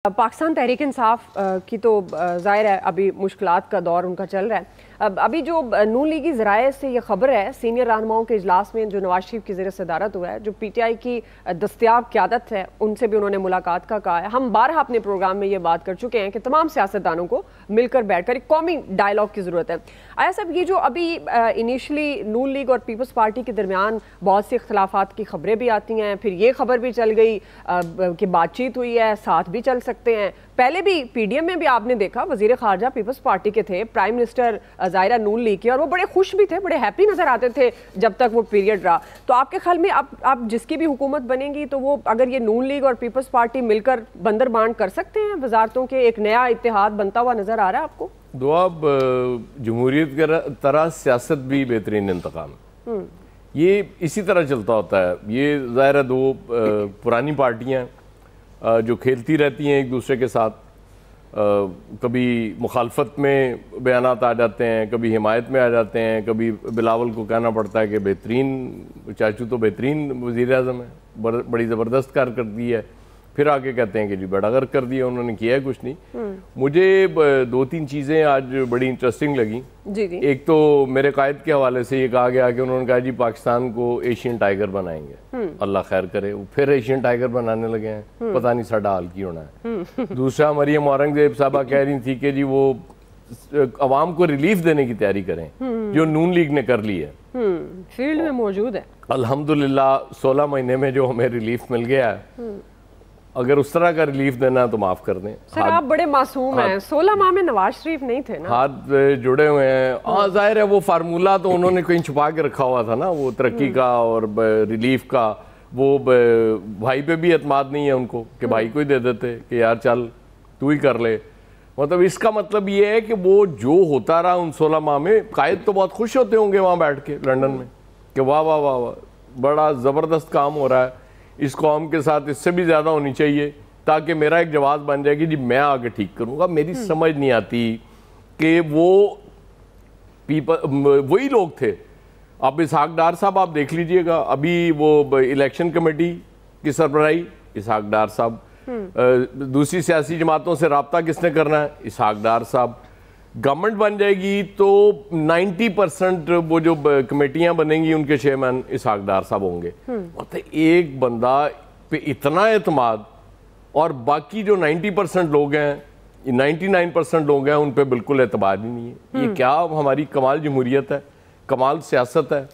पाकिस्तान तहरीक इंसाफ की तो ज़ाहिर है अभी मुश्किलात का दौर उनका चल रहा है। अभी जो नून लीगी ज़राए से ये खबर है, सीनियर रहनुमाओं के इजलास में जो नवाज शरीफ की ज़ेर सदारत हुआ है, जो PTI की दस्तयाब क़यादत है, उनसे भी उन्होंने मुलाकात का कहा है। हम बारहा अपने प्रोग्राम में ये बात कर चुके हैं कि तमाम सियासतदानों को मिलकर बैठकर एक कौमी डायलॉग की ज़रूरत है। आया साहब, ये जो अभी इनिशली नून लीग और पीपल्स पार्टी के दरमियान बहुत सी इख्तलाफात की खबरें भी आती हैं, फिर ये खबर भी चल गई कि बातचीत हुई है, साथ भी चल सकते हैं। पहले भी PDM में भी आपने देखा वजीर खारजा पीपल्स पार्टी के थे, प्राइम मिनिस्टर ज़ाहिरा नून लीग के, और वो बड़े खुश भी थे, बड़े हैप्पी नजर आते थे जब तक वो पीरियड रहा। तो आपके ख्याल में आप जिसकी भी हुकूमत बनेगी तो वो अगर ये नून लीग और पीपल्स पार्टी मिलकर बंदर बांट कर सकते हैं वजारतों के, एक नया इत्तेहाद बनता हुआ नजर आ रहा है आपको? दुआब जमहूरियत की तरह सियासत भी बेहतरीन इंतकाम, ये इसी तरह चलता होता है। ये ज़ाहिर दो पुरानी पार्टियाँ जो खेलती रहती हैं एक दूसरे के साथ, कभी मुखालफत में बयानात आ जाते हैं, कभी हिमायत में आ जाते हैं, कभी बिलावल को कहना पड़ता है कि बेहतरीन चाचू तो बेहतरीन वज़ीर आज़म है, बड़ी ज़बरदस्त कारकर्दगी है, फिर आके कहते हैं कि जी बड़ा गर्क कर दिया उन्होंने, किया है कुछ नहीं। मुझे दो तीन चीज़ें आज बड़ी इंटरेस्टिंग लगी। जी। एक तो मेरे कायद के हवाले से ये कहा गया कि उन्होंने कहा जी पाकिस्तान को एशियन टाइगर बनाएंगे, अल्लाह खैर करे, वो फिर एशियन टाइगर बनाने लगे हैं, पता नहीं साडा हाल की होना है। दूसरा, मरियम औरंगजेब साहबा कह रही थी कि जी वो अवाम को रिलीफ देने की तैयारी करें, जो नून लीग ने कर ली है, फील्ड में मौजूद है। अल्हम्दुलिल्लाह 16 महीने में जो हमें रिलीफ मिल गया है, अगर उस तरह का रिलीफ देना तो माफ कर दें। सर आप बड़े मासूम हैं, 16 माह में नवाज शरीफ नहीं थे ना, हाथ जुड़े हुए हैं। हाँ जाहिर है वो फार्मूला तो उन्होंने कहीं छुपा के रखा हुआ था ना, वो तरक्की का और रिलीफ का। वो भाई पे भी एतमाद नहीं है उनको कि भाई को ही दे देते कि यार चल तू ही कर ले। मतलब इसका मतलब ये है कि वो जो होता रहा उन 16 माह में, कायद तो बहुत खुश होते होंगे वहाँ बैठ के लंदन में कि वाह वाह वाह वाह बड़ा ज़बरदस्त काम हो रहा है, इस कौम के साथ इससे भी ज़्यादा होनी चाहिए, ताकि मेरा एक जवाब बन जाए कि जी मैं आगे ठीक करूँगा। मेरी समझ नहीं आती कि वो वही लोग थे। अब इसहाक डार साहब आप देख लीजिएगा, अभी वो इलेक्शन कमेटी की सरबराही इसहाक डार साहब, दूसरी सियासी जमातों से रब्ता किसने करना है, इसहाक डार साहब। गवर्नमेंट बन जाएगी तो 90% वो जो कमेटियां बनेंगी उनके चेयरमैन इसहाक डार साहब होंगे। मतलब एक बंदा पे इतना एतमाद, और बाकी जो 90% लोग हैं, 99% लोग हैं, उन पे बिल्कुल एतबार ही नहीं है। ये क्या हमारी कमाल जमहूरियत है, कमाल सियासत है।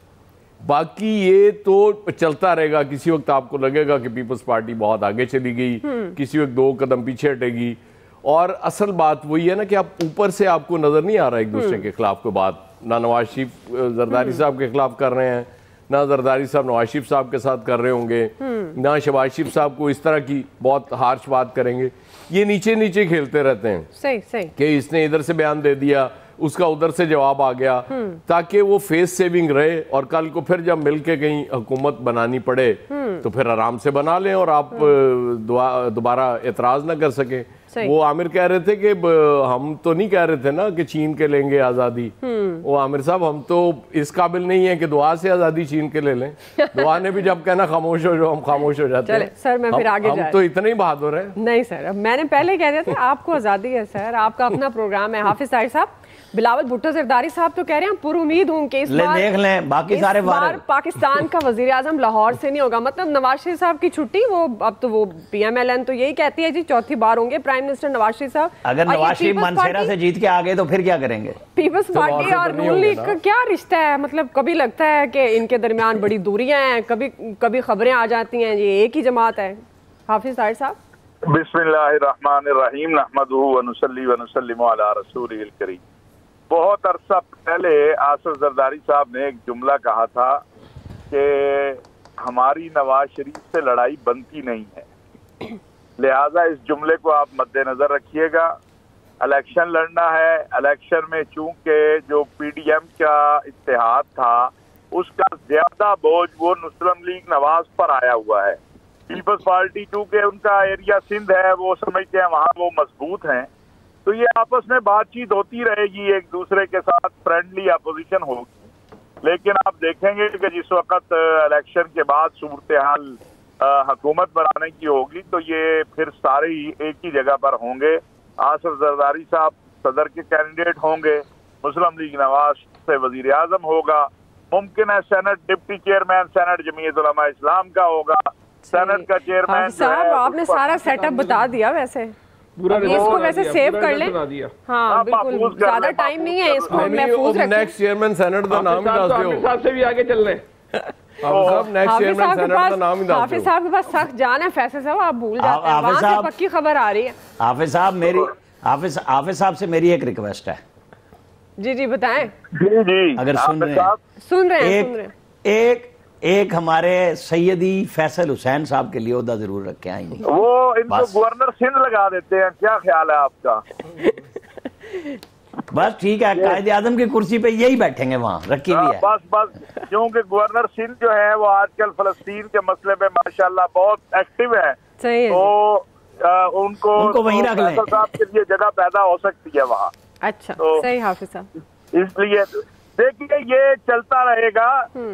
बाकी ये तो चलता रहेगा। किसी वक्त आपको लगेगा कि पीपल्स पार्टी बहुत आगे चली गई, किसी वक्त 2 कदम पीछे हटेगी। और असल बात वही है ना कि आप ऊपर से आपको नजर नहीं आ रहा एक दूसरे के खिलाफ कोई बात, ना नवाज शरीफ जरदारी साहब के खिलाफ कर रहे हैं, ना जरदारी साहब नवाज शरीफ साहब के साथ कर रहे होंगे, ना शहबाज शरीफ साहब को इस तरह की बहुत हार्श बात करेंगे। ये नीचे नीचे खेलते रहते हैं। सही कि इसने इधर से बयान दे दिया, उसका उधर से जवाब आ गया, ताकि वो फेस सेविंग रहे, और कल को फिर जब मिलके कहीं हुकूमत बनानी पड़े तो फिर आराम से बना लें और आप दोबारा एतराज ना कर सके। वो आमिर कह रहे थे कि हम तो नहीं कह रहे थे ना कि छीन के लेंगे आज़ादी। वो आमिर साहब हम तो इस काबिल नहीं है कि दुआ से आज़ादी छीन के ले लें। दुआ ने भी जब कहना खामोश हो जाओ, हम खामोश हो जाते हैं। सर मैं फिर आगे हम तो इतने ही बहादुर हैं। नहीं सर, मैंने पहले कह दिया था आपको आज़ादी है सर, आपका अपना प्रोग्राम है। हाफिज साहिर साहब, बिलावल भुट्टो जरदारी साहब तो कह रहे हैं पूरी उम्मीद हूं कि इस बार पाकिस्तान का वजीर आजम लाहौर से नहीं होगा। मतलब नवाज शरीफ साहब की छुट्टी, वो अब तो वो PMLN तो यही कहती है जी चौथी बार होंगे प्राइम मिनिस्टर नवाज शरीफ साहब। अगर नवाज शरीफ मनसेरा से जीत के आ गए तो फिर क्या करेंगे? पीपल्स पार्टी और नून लीग का क्या रिश्ता है? मतलब कभी लगता है कि इनके दरमियान बड़ी दूरियां हैं, कभी खबरें आ जाती हैं ये एक ही जमात है। हाफिज साहिर साहब, बिस्मिल्लाहिर्रहमानिर्रहीम, नहमदुहु व नुसल्ली व नुसल्लिमु अला रसूलिल करीम। बहुत अरसा पहले आसिफ जरदारी साहब ने एक जुमला कहा था कि हमारी नवाज शरीफ से लड़ाई बनती नहीं है, लिहाजा इस जुमले को आप मद्देनजर रखिएगा। इलेक्शन लड़ना है, इलेक्शन में चूंकि जो PDM का इत्तेहाद था उसका ज्यादा बोझ वो मुस्लिम लीग नवाज पर आया हुआ है। पीपल्स पार्टी चूंकि उनका एरिया सिंध है, वो समझते हैं वहाँ वो मजबूत हैं, तो ये आपस में बातचीत होती रहेगी, एक दूसरे के साथ फ्रेंडली अपोजिशन होगी। लेकिन आप देखेंगे कि जिस वक्त इलेक्शन के बाद सूरत हाल हुकूमत बनाने की होगी तो ये फिर सारे ही एक ही जगह पर होंगे। आसिफ जरदारी साहब सदर के कैंडिडेट होंगे, मुस्लिम लीग नवाज से वजीर आजम होगा, मुमकिन है senate deputy chairman senate Jamiat Ulama इस्लाम का होगा, सेनेट का चेयरमैन साहब आपने सारा सेटअप बता दिया। वैसे इसको वैसे सेव कर लें। हाँ बिल्कुल, ज्यादा टाइम नहीं है, इसको महफूज रखें। नेक्स्ट चेयरमैन सेनेट का नाम ही दस दियो। साहब से भी आगे चल रहे। हाफिज साहब के पास सख्त जान है, फैसल साहब आप भूल जाते हैं, वहां से पक्की खबर आ रही है। हाफिज साहब से मेरी एक रिक्वेस्ट है। जी जी बताएं। जी अगर सुन रहे हैं एक हमारे सैयदी फैसल हुसैन साहब के लिए ओहदा जरूर रखे आएंगे। वो इनको गवर्नर सिंध लगा देते हैं, क्या ख्याल है आपका? बस ठीक है, कायदे आजम की कुर्सी पे यही बैठेंगे, वहाँ रखी हुई है। बस क्योंकि गवर्नर सिंध जो है वो आजकल फलस्तीन के मसले में माशाल्लाह बहुत एक्टिव है, तो उनको वहीं रख लें। साहब के लिए जगह पैदा हो सकती है वहाँ। अच्छा तो सही हाफिज साहब, इसलिए देखिए ये चलता रहेगा।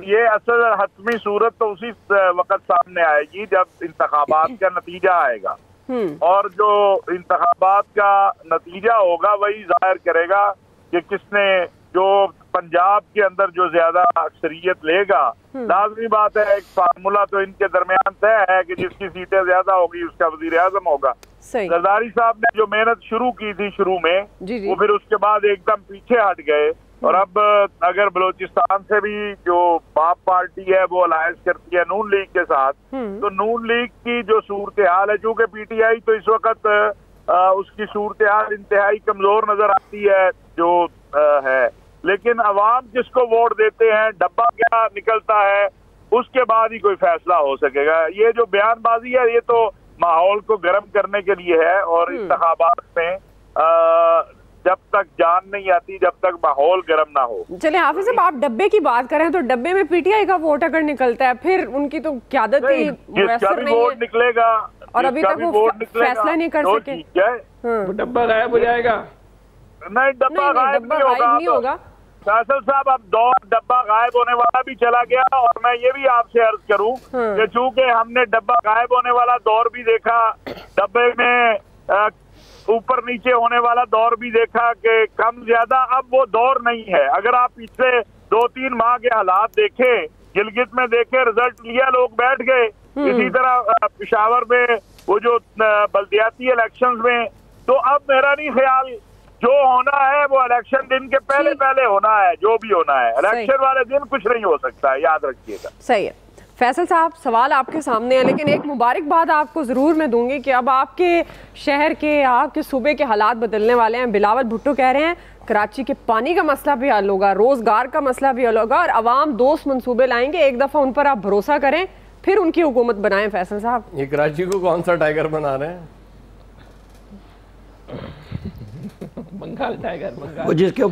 ये असल हतमी सूरत तो उसी वक्त सामने आएगी जब इंतखाबात का नतीजा आएगा, और जो इंतखाबात का नतीजा होगा वही जाहिर करेगा कि किसने, जो पंजाब के अंदर जो ज्यादा अक्सरियत लेगा। लाजमी बात है, एक फार्मूला तो इनके दरमियान तय है कि जिसकी सीटें ज्यादा होगी उसका वजीर आजम होगा। जरदारी साहब ने जो मेहनत शुरू की थी शुरू में, वो फिर उसके बाद एकदम पीछे हट गए, और अब अगर बलोचिस्तान से भी जो बाप पार्टी है वो अलायंस करती है नून लीग के साथ, तो नून लीग की जो सूरत हाल है, चूंकि पीटीआई तो इस वक्त उसकी सूरत हाल इंतहाई कमजोर नजर आती है जो है, लेकिन अवाम जिसको वोट देते हैं, डब्बा क्या निकलता है, उसके बाद ही कोई फैसला हो सकेगा। ये जो बयानबाजी है ये तो माहौल को गर्म करने के लिए है, और इंतखाबात में जब तक जान नहीं आती, जब तक माहौल गर्म ना हो। चले हाफिज साहब, आप डब्बे की बात करें तो डब्बे में पीटीआई का वोट अगर निकलता है फिर उनकी तो क़यादत ही मुयस्सर नहीं है, निकलेगा, और अभी तक वो फैसला नहीं कर सके। डब्बा गायब हो जाएगा? नहीं, डब्बा गायब नहीं होगा। फैसल साहब, अब दौर डब्बा गायब होने वाला भी चला गया, और मैं ये भी आपसे अर्ज करूं कि चूंकि हमने डब्बा गायब होने वाला दौर भी देखा, डब्बे में ऊपर नीचे होने वाला दौर भी देखा कि कम ज्यादा, अब वो दौर नहीं है। अगर आप पिछले 2-3 माह के हालात देखें, गिलगित में देखे, रिजल्ट लिया, लोग बैठ गए। इसी तरह पेशावर में वो जो बल्दियाती इलेक्शंस में, तो अब मेरा नहीं ख्याल जो होना है वो इलेक्शन दिन के पहले पहले होना है, जो भी होना है। इलेक्शन वाले दिन कुछ नहीं हो सकता है, याद रखिएगा। सही है फैसल साहब, सवाल आपके सामने है, लेकिन एक मुबारक बात आपको ज़रूर मैं दूंगी कि अब आपके शहर के, आपके सूबे के हालात बदलने वाले हैं। बिलावल भुट्टो कह रहे हैं कराची के पानी का मसला भी हल होगा, रोज़गार का मसला भी हल होगा, और अवाम दोस्त मंसूबे लाएंगे। एक दफ़ा उन पर आप भरोसा करें, फिर उनकी हुकूमत बनाएं। फैसल साहब, ये कराची को कौन सा टाइगर बना रहे हैं? बंगाल टाइगर, जिसके